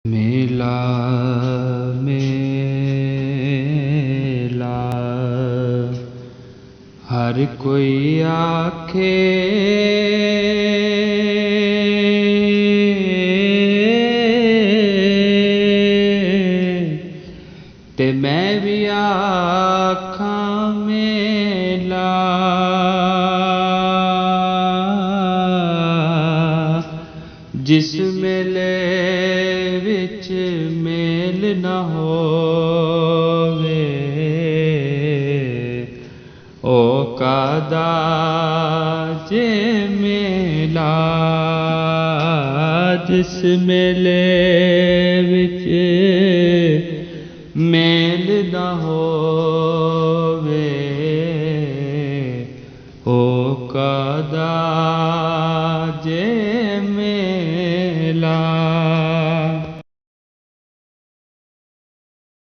ਮੇਲਾ ਮੇਲਾ ਹਰ ਕੋਈ ਆਖੇ, ਤੇ ਮੈਂ ਵੀ ਆਖਾਂ ਮੇਲਾ। ਜਿਸ ਮੇਲੇ ਵਿੱਚ ਮੇਲ ਨਾ ਹੋਵੇ, ਉਹ ਕਾਹਦਾ ਜੇ ਮੇਲਾ। ਜਿਸ ਮੇਲੇ ਵਿੱਚ ਮੇਲ ਨਾ ਹੋਵੇ,